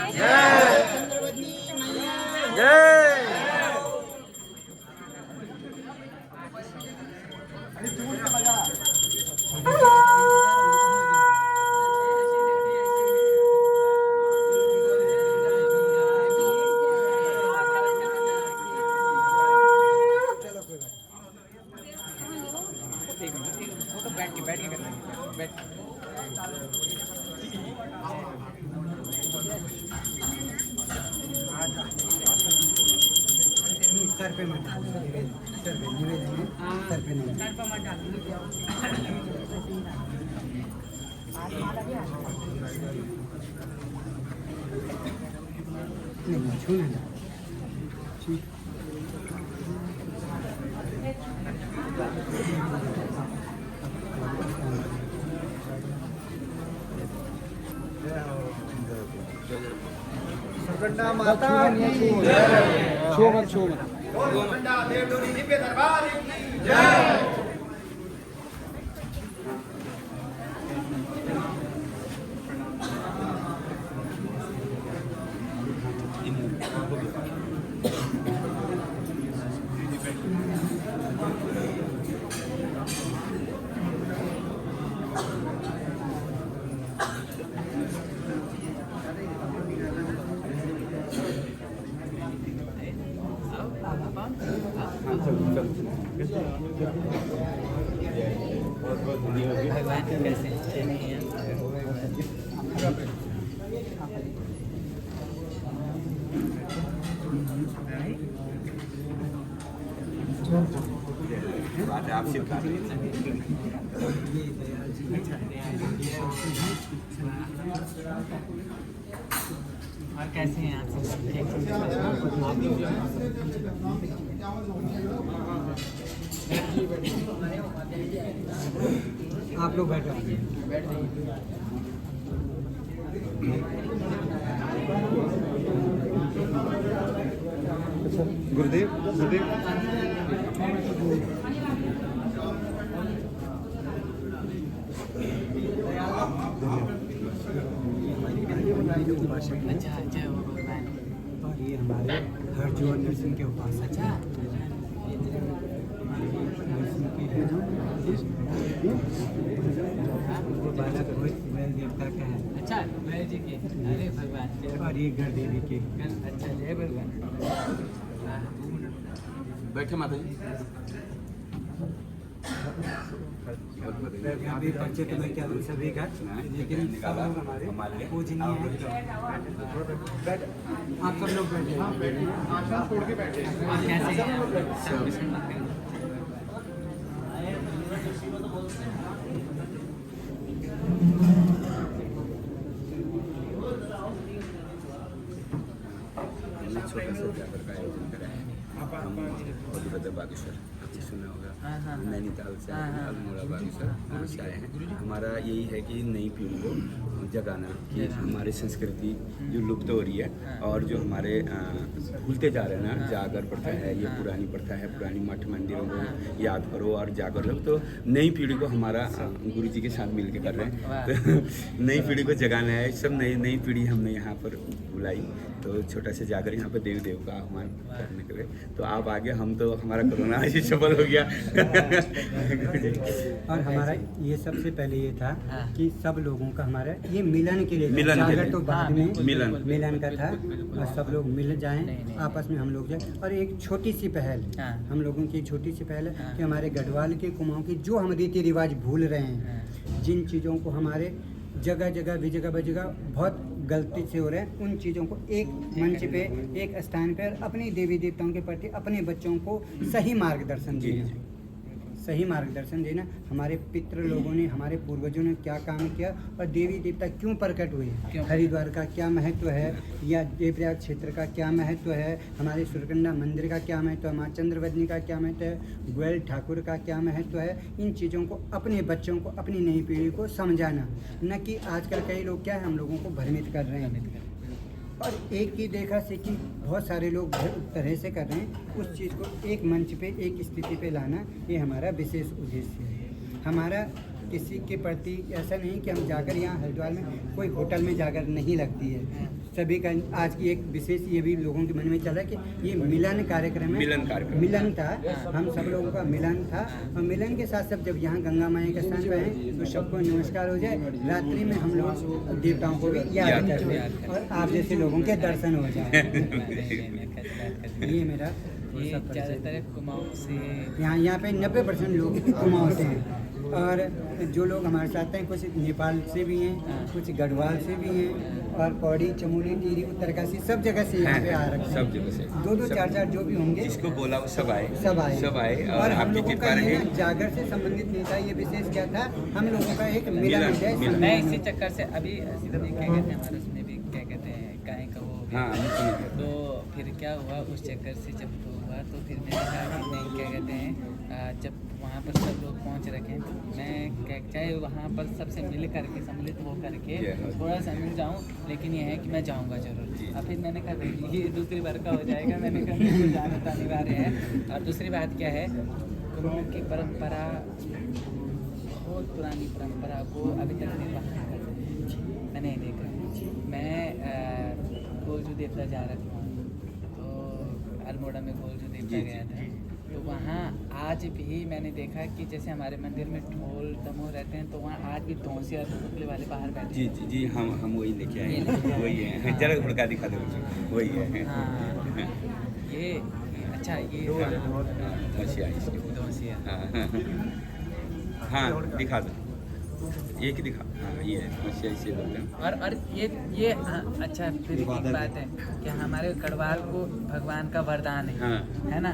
चंद्रवदनी मैया जय। बैठ के कर लेंगे बैठ। सर पे मत डालो, सर पे निवेदन है, सर पे नहीं, सर पे मत डालो। नहीं छूना नहीं। सुकन्या माता की छो मत छो मत। सुकन्या देवडोली दिव्य दरबार की जय। भगवान कैसे अच्छे नहीं हैं। बात आपसे और कैसे हैं आप सब? ठीक आप लोग बैठो। गुरुदेव गुरुदेव अच्छा अच्छा वो भगवान। और ये हमारे हरजोर नरसिंह के उपासक। अच्छा नरसिंह के है ना, वो बालक बैल देवता का है। अच्छा बैल जी के। अरे भगवान जय और ये गढ़ देवी के। अच्छा जय भगवान। बैठे माता जी। अभी परिचित में क्या सभी का, लेकिन सब लोग हमारे पूजनीय हैं। आप सब लोग बैठे। और कैसे हैं आप? सब विषय मत करें। छोटा सा जाकर का आयोजन कराया है। हम बद्र बागेश्वर आपने सुना होगा, नैनीताल से अल्मोड़ा बागेश्वर से आए हैं। हमारा यही है कि नई पीढ़ी को जगाना कि हमारी संस्कृति जो लुप्त हो रही है और जो हमारे भूलते जा रहे हैं ना, जागर प्रथा है, ये पुरानी प्रथा है, पुरानी मठ मंदिरों को याद करो और जागर लो। तो नई पीढ़ी को हमारा गुरु जी के साथ मिल के कर रहे हैं, तो नई पीढ़ी को जगाना है। सब नई पीढ़ी हमने यहाँ पर बुलाई, तो छोटा सा जाकर यहाँ पर देव देव का आह्वान करने के लिए तो आप आगे, हम तो हमारा कोरोना ऐसे सफल हो गया। और हमारा ये सबसे पहले ये था कि सब लोगों का हमारा ये मिलन के लिए, मिलन के लिए। तो बाद में मिलन का था, बिल्कुल। और सब लोग मिल जाएं, आपस में हम लोग जाएं। और एक छोटी सी पहल, हम लोगों की छोटी सी पहल है कि हमारे गढ़वाल के कुमाऊं की जो हम रीति रिवाज भूल रहे हैं, जिन चीज़ों को हमारे जगह जगह बहुत गलती से हो रहे हैं, उन चीज़ों को एक मंच पे, एक स्थान पर अपने देवी देवताओं के प्रति अपने बच्चों को सही मार्गदर्शन देना, सही मार्गदर्शन देना। हमारे पितृ लोगों ने, हमारे पूर्वजों ने क्या काम किया और देवी देवता क्यों प्रकट हुए, हरिद्वार का क्या महत्व है, या देवप्रयाग क्षेत्र का क्या महत्व है, हमारे सुरकंडा मंदिर का क्या महत्व है, माँ चंद्रवदनी का क्या महत्व है, ग्वाल ठाकुर का क्या महत्व है। इन चीज़ों को अपने बच्चों को, अपनी नई पीढ़ी को समझाना, न कि आजकल कई लोग क्या है हम लोगों को भ्रमित कर रहे हैं और एक ही देखा सीखी बहुत सारे लोग तरह से कर रहे हैं। उस चीज़ को एक मंच पे, एक स्थिति पे लाना, ये हमारा विशेष उद्देश्य है। हमारा किसी के प्रति ऐसा नहीं कि हम जाकर यहाँ हरिद्वार में कोई होटल में जाकर नहीं लगती है। सभी का आज की एक विशेष ये भी लोगों के मन में चला कि ये मिलन कार्यक्रम है, मिलन था, हम सब लोगों का मिलन था। और मिलन के साथ सब जब यहाँ गंगा माई के स्थान पर हैं तो सबको नमस्कार हो जाए। रात्रि में हम लोग देवताओं को भी याद करते हैं और आप जैसे लोगों के दर्शन हो जाए। ये मेरा ये ज़्यादातर कुमाऊं से यहाँ पे 90% लोग कुमाऊं से हैं और जो लोग हमारे साथ हैं कुछ नेपाल से भी हैं, कुछ गढ़वाल से भी हैं और पौड़ी, चमोली, टिहरी, उत्तरकाशी सब जगह से यहाँ पे आ रखे हैं। सब जगह से 2-2, 4-4 जो भी होंगे जिसको बोला वो सब आए सब आए और हम आपकी लोगों कृपा का रहे। ये जागर से संबंधित नहीं था, ये विशेष क्या था, हम लोगों का एक मिलन है। मैं इसी चक्कर से अभी क्या कहते हैं हमारे उसमें भी क्या कहते हैं गाय का वो हाँ, तो फिर क्या हुआ उस चक्कर से जब हुआ तो फिर मैंने कहा कि नहीं क्या कहते हैं जब वहाँ पर सब लोग पहुँच रखे तो मैं क्या चाहे वहाँ पर सबसे मिल करके सम्मिलित हो करके थोड़ा सा मिल जाऊँ, लेकिन ये है कि मैं जाऊँगा जरूर। अब फिर मैंने कहा ये दूसरी बार का हो जाएगा, मैंने कहा बिल्कुल जाना तो अनिवार्य है। और दूसरी बात क्या है, कुमाऊं की परंपरा बहुत पुरानी परंपरा को अभी तक निर्वाह करते हैं। मैं नहीं देख रहा, मैं गोलजू देवता जा रखा हूँ तो अल्मोड़ा में गोलजू देवता गया था तो वहाँ आज भी मैंने देखा कि जैसे हमारे मंदिर में ढोल दमोह रहते हैं तो वहाँ आज भी धौंसिया पुतले वाले बाहर बैठे जी जी जी हम वही लेके आए हैं, वही है। जरा हुड़का दिखा दो मुझे, वही है। हाँ ये अच्छा ये धौंसिया धौंसिया हाँ दिखा दो, एक दिखा। हाँ ये धौंसिया इसे बोलते हैं। और ये अच्छा फिर एक बात है कि हमारे गढ़वाल को भगवान का वरदान है, हाँ। है ना।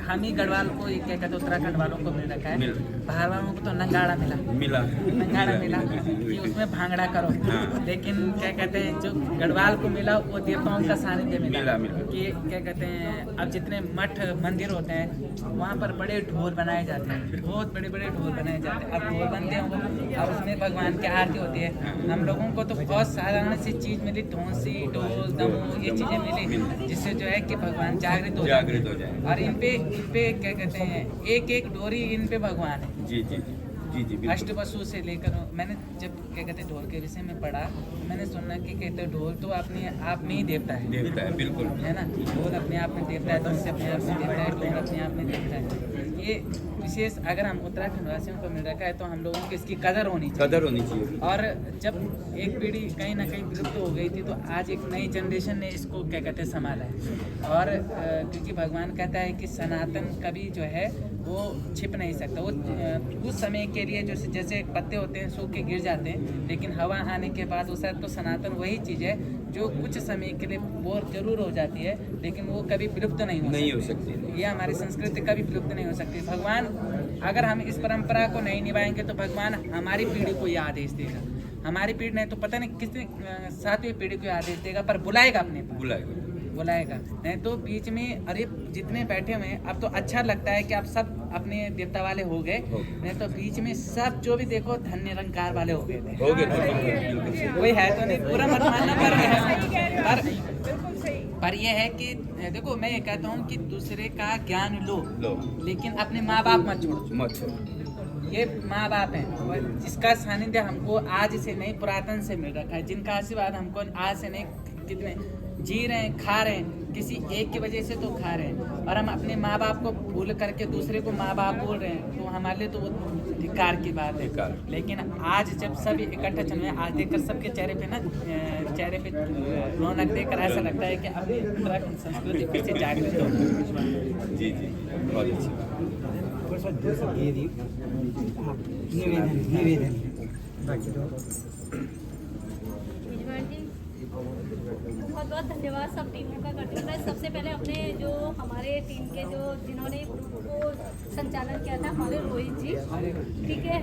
हम ही गढ़वाल को ये क्या कहते हैं उत्तराखंड वालों को मिल रखा है, बाहर वालों को तो नंगाड़ा मिला कि उसमें भांगड़ा करो। हाँ। लेकिन क्या कहते हैं जो गढ़वाल को मिला वो देवताओं का सानिध्य मिला कि क्या कहते हैं अब जितने मठ मंदिर होते हैं वहाँ पर बड़े ढोल बनाए जाते हैं, बहुत बड़े बड़े ढोल बनाए जाते हैं। अब ढोल बनते हैं और उसमें भगवान की आरती होती है। हम लोगों को तो बहुत साधारण सी चीज़ मिली, धौंसी, ढोल, दमोह, ये चीज़ें मिली जिससे जो है कि भगवान जागृत हो जाए। और इन पे क्या कहते हैं एक एक डोरी इन पे भगवान है। जी जी जी जी अष्टवसु से लेकर मैंने जब क्या कहते हैं ढोल के विषय में पढ़ा तो मैंने सुना कि कहते हैं ढोल तो अपने आप में ही देवता है बिल्कुल, है ना। ढोल अपने आप में देवता है, धनुष अपने आप में देवता है, ढोल अपने आप में देवता है। ये विशेष अगर हम उत्तराखंड वासियों को मिल रखा है तो हम लोगों को इसकी कदर होनी चाहिए। और जब एक पीढ़ी कहीं ना कहीं विलुप्त हो गई थी तो आज एक नई जनरेशन ने इसको क्या कहते हैं संभाला है। और क्योंकि भगवान कहता है कि सनातन कभी जो है वो छिप नहीं सकता, वो कुछ समय के लिए जैसे पत्ते होते हैं सूख के गिर जाते हैं लेकिन हवा आने के बाद वो शायद तो सनातन वही चीज़ है जो कुछ समय के लिए बोर जरूर हो जाती है लेकिन वो कभी विलुप्त नहीं हो सकती। ये हमारी संस्कृति कभी विलुप्त नहीं हो सकती। भगवान अगर हम इस परंपरा को नहीं निभाएंगे तो भगवान हमारी पीढ़ी को ये आदेश देगा, हमारी पीढ़ी नहीं तो पता नहीं किसने 7वीं पीढ़ी को आदेश देगा, पर बुलाएगा अपने पास बुलाएगा। नहीं तो बीच में अरे जितने बैठे हुए हैं अब तो अच्छा लगता है कि आप सब अपने देवता वाले हो गए, नहीं तो बीच में सब जो भी देखो धन निरंकार वाले हो गए थे। कोई है तो नहीं, पूरा मत मानना पर ये है कि देखो मैं ये कहता हूँ कि दूसरे का ज्ञान लो लेकिन अपने माँ बाप मत छोड़ो। ये माँ बाप हैं जिसका सानिध्य हमको आज से नहीं पुरातन से मिल रखा है, जिनका आशीर्वाद हमको आज से नहीं कितने जी रहे हैं, खा रहे हैं, किसी एक की वजह से तो खा रहे हैं। और हम अपने माँ बाप को भूल करके दूसरे को माँ बाप बोल रहे हैं तो हमारे लिए तो वो धिक्कार की बात है। लेकिन आज जब सब इकट्ठा चल रहे हैं, आज देखकर सबके चेहरे पे रौनक देखकर ऐसा लगता है कि अपनी उत्तराखंड संस्कृति फिर से जागृत हो। जी जी बहुत अच्छी निवेदन बहुत बहुत धन्यवाद सब टीमों का करती हूँ। मैं सबसे पहले अपने जो हमारे टीम के जो जिन्होंने ग्रुप को संचालन किया था हमारे रोहित जी, ठीक है,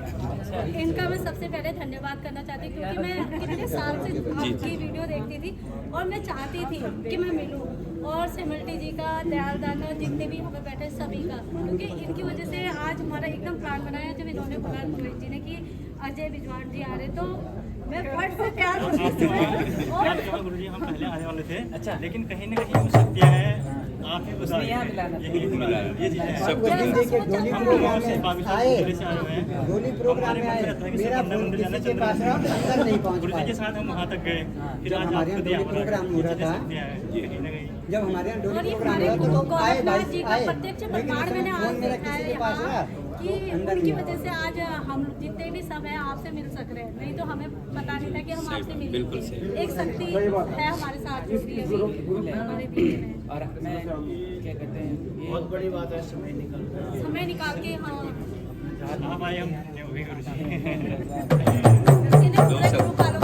इनका मैं सबसे पहले धन्यवाद करना चाहती हूँ क्योंकि मैं कितने साल से आपकी वीडियो देखती थी और मैं चाहती थी कि मैं मिलूँ। और सिमल्टी जी का, दयाल दाना, जितने भी हमें बैठे सभी का, क्योंकि इनकी वजह से आज हमारा एकदम प्लान बनाया जब इन्होंने बोला रोहित जी ने कि अजय बिजवान जी आ रहे तो मैं फट से तैयार हो गई। गुरुजी हम पहले आने वाले थे, अच्छा, लेकिन कहीं ना कहीं हो सकती है आप ही उसने यहाँ मिलाना था। सब उस दिन देखिए डोली प्रोग्राम में आए, हैं। डोली प्रोग्राम में आए, मेरा फोन किसी के पास रहा, अंदर नहीं पहुंच गुरु जी के पाया। साथ हम वहाँ तक गए, फिर जब आज हमारे यहाँ आपको दिया डोली प्रोग्राम हो रहा था, कहीं ना कहीं जब हमारे यहाँ और डोली ये प्रोग्राम हमारे हुआ गुरु तो आए गोरखनाथ जी भाई का आए, प्रत्यक्ष लेकिन प्रमाण मैंने आज फोन मेरा देखा किसी है के पास रहा, यहाँ कि अंदर उनकी नहीं वजह से आज हम जितने भी सब हैं आपसे मिल सक रहे हैं, नहीं तो हमें पता नहीं था कि हम आपसे बिल्कुल मिलेंगे। एक शक्ति है हमारे साथ जुड़ी हुई हमारे दिल में। और मैं क्या कहते हैं ये बहुत बड़ी बात है, समय निकाल के हाँ आप आए हम हो गए गुरु जी।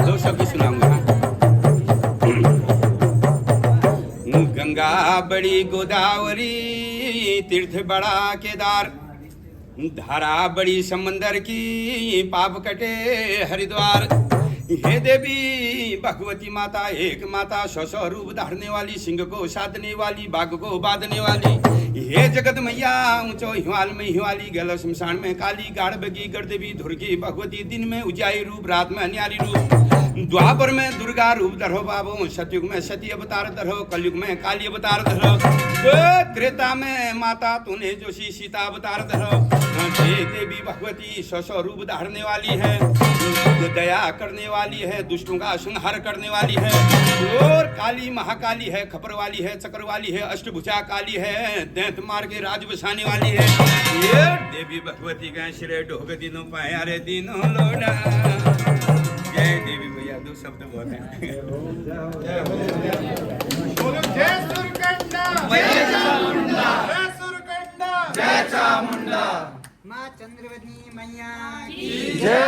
दो शब्द सुनाऊंगा। गंगा बड़ी गोदावरी, तीर्थ बड़ा केदार, धारा बड़ी समंदर की, पाप कटे हरिद्वार। हे देवी भगवती माता, एक माता, 100 रूप धारने वाली, सिंह को साधने वाली, बाघ को बांधने वाली। हे जगत मैया, ऊंचो हिमाल में हिमाली, गल शमशान में काली, गाढ़ बगी गढ़देवी, धुर्गी भगवती, दिन में उजाई रूप, रात में अन्यारी रूप। द्वापर में दुर्गा रूप धरो बाबू, सतयुग में सती अवतार धरो, कलयुग में काली अवतार धरो, त्रेता में माता तूने जोशी सीता अवतार धरो। देवी भगवती 100 रूप धारने वाली है, दया करने वाली है, दुष्टों का संहार करने वाली है, और काली महाकाली है, खपर वाली है, चक्र वाली है, अष्टभुजा काली है, दैंत मार के राज बसाने वाली है। ये देवी भगवती का श्रेय ढोग दिनों पाया रे दिनों लोड़ा। जय देवी भैया, 2 शब्द बहुत हैं। बोलो जय सुरकंडा, जय चामुंडा, जय सुरकंडा, जय चामुंडा। माँ चंद्रवती मैया की जय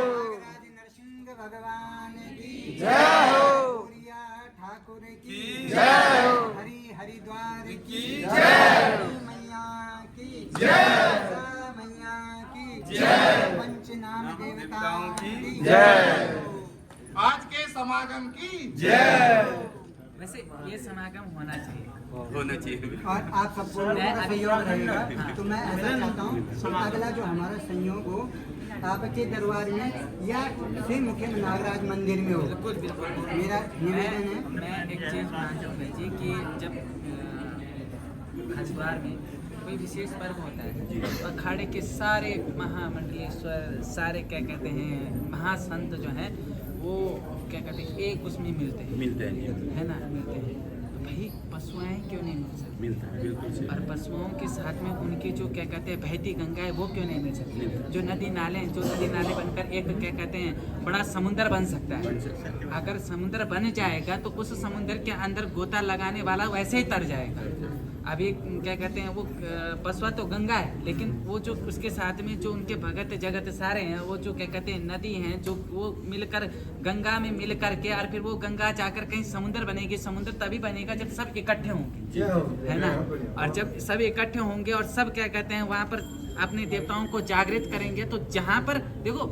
नागराज नरसिंह भगवान की जय हो, सूर्या ठाकुर की जय हो, हरि हरिद्वार की जय हो, मैया की जय सा मैया की जय, पंचनाम देवताओं की जय, आज के समागम की जय। वैसे ये समागम होना चाहिए। होना चाहिए। और आप सबको लोगों का सहयोग रहेगा तो मैं ऐसा चाहता हूँ अगला जो हमारा संयोग हो आपके दरबार में या श्री मुख्य नागराज मंदिर में हो। बिल्कुल बिल्कुल। मेरा निवेदन है। मैं एक चीज़ मानता हूँ जी कि जब हरिद्वार में कोई विशेष पर्व होता है, अखाड़े के सारे महामंडलेश्वर, सारे क्या कहते हैं महासंत जो हैं वो क्या कहते हैं एक उसमें मिलते हैं, है ना, मिलते हैं। तो भाई पशुएं क्यों नहीं मिल सकती? मिलता है, बिल्कुल सही। और पशुओं के साथ में उनकी जो क्या कहते हैं बहती गंगा है वो क्यों नहीं मिल सकती? जो नदी नाले बनकर एक क्या कहते हैं बड़ा समुंदर बन सकता है। अगर समुंदर बन जाएगा तो उस समुंदर के अंदर गोता लगाने वाला वैसे ही तर जाएगा। अभी क्या कहते हैं वो पशुआ तो गंगा है, लेकिन वो जो उसके साथ में जो उनके भगत जगत सारे हैं वो जो क्या कहते हैं नदी हैं जो वो मिलकर गंगा में मिल करके और फिर वो गंगा जाकर कहीं समुंदर बनेगी। समुंदर तभी बनेगा जब सब इकट्ठे होंगे, है ना। और जब सब इकट्ठे होंगे और सब क्या कहते हैं वहाँ पर अपने देवताओं को जागृत करेंगे तो जहाँ पर देखो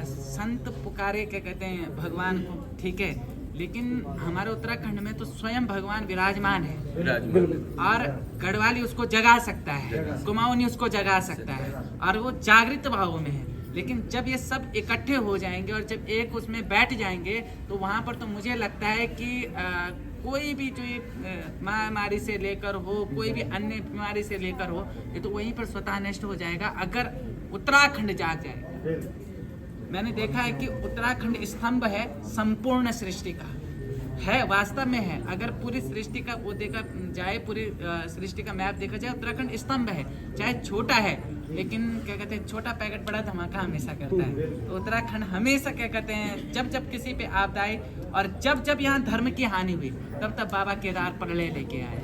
संत पुकारे क्या कहते हैं भगवान को, ठीक है, लेकिन हमारे उत्तराखंड में तो स्वयं भगवान विराजमान है और गढ़वाली उसको जगा सकता है, कुमाऊनी उसको जगा सकता है और वो जागृत भाव में है। लेकिन जब ये सब इकट्ठे हो जाएंगे और जब एक उसमें बैठ जाएंगे तो वहाँ पर तो मुझे लगता है कि कोई भी जो महामारी से लेकर हो, कोई भी अन्य बीमारी से लेकर हो, ये तो वहीं पर स्वतः नष्ट हो जाएगा अगर उत्तराखंड जाग जाए। मैंने देखा है कि उत्तराखंड स्तंभ है संपूर्ण सृष्टि का, है वास्तव में है। अगर पूरी सृष्टि का वो देखा जाए, पूरी सृष्टि का मैप देखा जाए, उत्तराखंड स्तंभ है, चाहे छोटा है लेकिन क्या कहते हैं छोटा पैकेट बड़ा धमाका हमेशा करता है। तो उत्तराखंड हमेशा क्या कहते हैं जब जब किसी पे आपदा आई और जब जब यहाँ धर्म की हानि हुई तब तब बाबा केदार प्रलय लेके आए।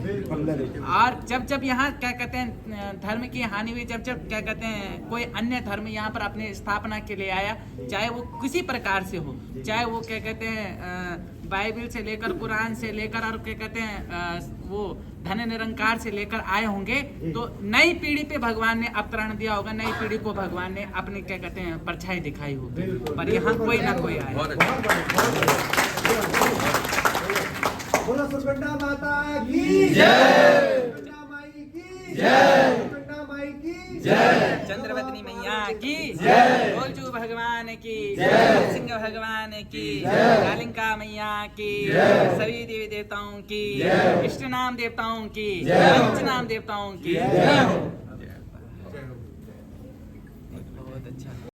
और जब जब यहाँ क्या कहते हैं धर्म की हानि हुई, जब जब क्या कहते हैं कोई अन्य धर्म यहाँ पर अपने स्थापना के लिए आया, चाहे वो किसी प्रकार से हो, चाहे वो क्या कहते हैं बाइबल से लेकर कुरान से लेकर और क्या कहते हैं वो धन निरंकार से लेकर आए होंगे, तो नई पीढ़ी पे भगवान ने अवतरण दिया होगा, नई पीढ़ी को भगवान ने अपने क्या कहते हैं परछाई दिखाई होगी, पर यहाँ कोई ना कोई आया। बोलो सुरकंडा माता की जय, सुरकंडा माई की जय, सुरकंडा माई की जय, चंद्रवदनी मैया मैया की गोलचू भगवान की सिंह भगवान की कालिंका मैया की सभी देवी देवताओं की इष्ट नाम देवताओं की पंच नाम देवताओं की